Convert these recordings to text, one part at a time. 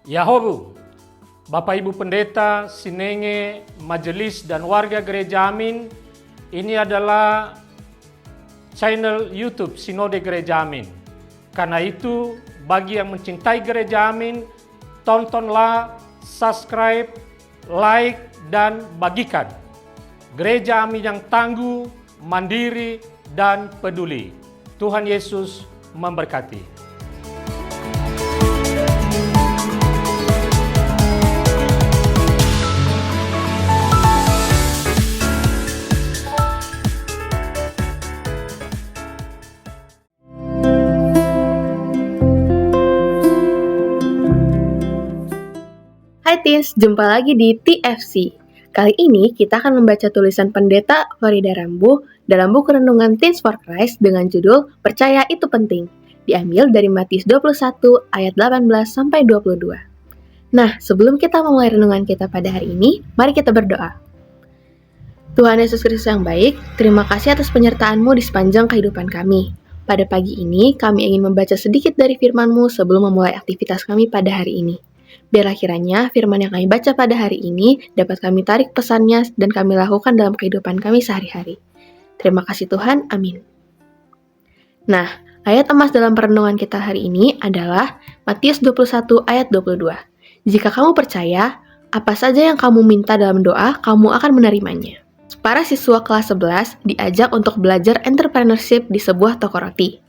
Yahobu, Bapak Ibu Pendeta, Sinenge, Majelis dan warga Gereja Amin, ini adalah channel YouTube Sinode Gereja Amin. Karena itu, bagi yang mencintai Gereja Amin, tontonlah, subscribe, like, dan bagikan. Gereja Amin yang tangguh, mandiri, dan peduli. Tuhan Yesus memberkati. Hai Teens, jumpa lagi di TFC. Kali ini kita akan membaca tulisan Pendeta Florida Rambu dalam buku renungan Teens for Christ dengan judul Percaya Itu Penting, diambil dari Matius 21 ayat 18-22. Nah, sebelum kita memulai renungan kita pada hari ini, mari kita berdoa. Tuhan Yesus Kristus yang baik, terima kasih atas penyertaan-Mu di sepanjang kehidupan kami. Pada pagi ini, kami ingin membaca sedikit dari firman-Mu sebelum memulai aktivitas kami pada hari ini. Biarlah kiranya firman yang kami baca pada hari ini dapat kami tarik pesannya dan kami lakukan dalam kehidupan kami sehari-hari. Terima kasih Tuhan, amin. Nah, ayat emas dalam perenungan kita hari ini adalah Matius 21 ayat 22. Jika kamu percaya, apa saja yang kamu minta dalam doa, kamu akan menerimanya. Para siswa kelas 11 diajak untuk belajar entrepreneurship di sebuah toko roti.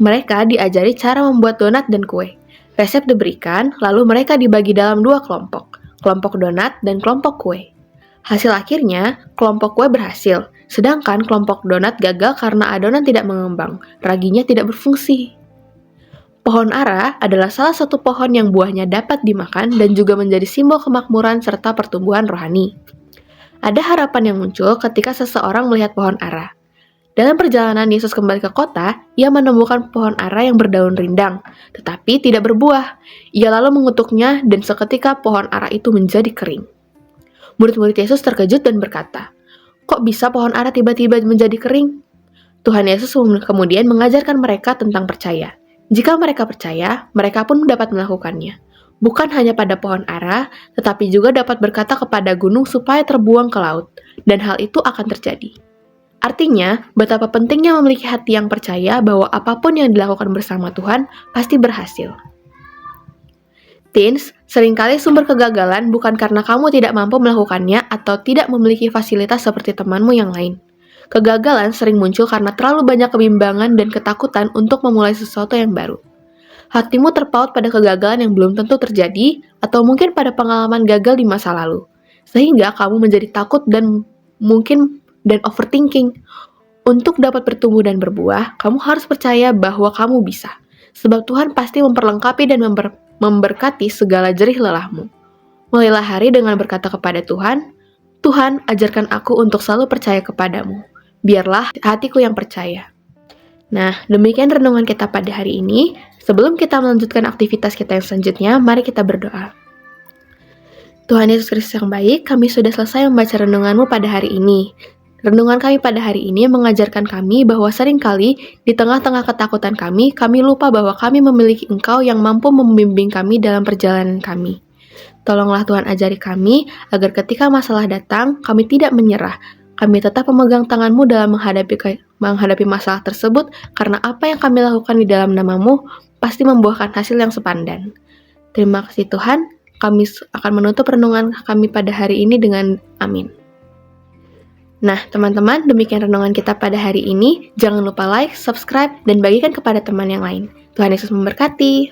Mereka diajari cara membuat donat dan kue. Resep diberikan, lalu mereka dibagi dalam dua kelompok donat dan kelompok kue. Hasil akhirnya, kelompok kue berhasil, sedangkan kelompok donat gagal karena adonan tidak mengembang, raginya tidak berfungsi. Pohon ara adalah salah satu pohon yang buahnya dapat dimakan dan juga menjadi simbol kemakmuran serta pertumbuhan rohani. Ada harapan yang muncul ketika seseorang melihat pohon ara. Dalam perjalanan Yesus kembali ke kota, ia menemukan pohon ara yang berdaun rindang, tetapi tidak berbuah. Ia lalu mengutuknya dan seketika pohon ara itu menjadi kering. Murid-murid Yesus terkejut dan berkata, "Kok bisa pohon ara tiba-tiba menjadi kering?" Tuhan Yesus kemudian mengajarkan mereka tentang percaya. Jika mereka percaya, mereka pun dapat melakukannya. Bukan hanya pada pohon ara, tetapi juga dapat berkata kepada gunung supaya terbuang ke laut, dan hal itu akan terjadi. Artinya, betapa pentingnya memiliki hati yang percaya bahwa apapun yang dilakukan bersama Tuhan pasti berhasil. Teens, seringkali sumber kegagalan bukan karena kamu tidak mampu melakukannya atau tidak memiliki fasilitas seperti temanmu yang lain. Kegagalan sering muncul karena terlalu banyak kebimbangan dan ketakutan untuk memulai sesuatu yang baru. Hatimu terpaut pada kegagalan yang belum tentu terjadi atau mungkin pada pengalaman gagal di masa lalu, sehingga kamu menjadi takut dan overthinking. Untuk dapat bertumbuh dan berbuah, kamu harus percaya bahwa kamu bisa. Sebab Tuhan pasti memperlengkapi dan memberkati segala jerih lelahmu. Mulailah hari dengan berkata kepada Tuhan, "Tuhan, ajarkan aku untuk selalu percaya kepadamu. Biarlah hatiku yang percaya." Nah, demikian renungan kita pada hari ini. Sebelum kita melanjutkan aktivitas kita yang selanjutnya, mari kita berdoa. Tuhan Yesus Kristus yang baik, kami sudah selesai membaca renungan-Mu pada hari ini. Renungan kami pada hari ini mengajarkan kami bahwa seringkali di tengah-tengah ketakutan kami lupa bahwa kami memiliki Engkau yang mampu membimbing kami dalam perjalanan kami. Tolonglah Tuhan ajari kami agar ketika masalah datang, kami tidak menyerah. Kami tetap memegang tangan-Mu dalam menghadapi masalah tersebut, karena apa yang kami lakukan di dalam nama-Mu pasti membuahkan hasil yang sepadan. Terima kasih Tuhan, kami akan menutup renungan kami pada hari ini dengan amin. Nah, teman-teman, demikian renungan kita pada hari ini. Jangan lupa like, subscribe, dan bagikan kepada teman yang lain. Tuhan Yesus memberkati.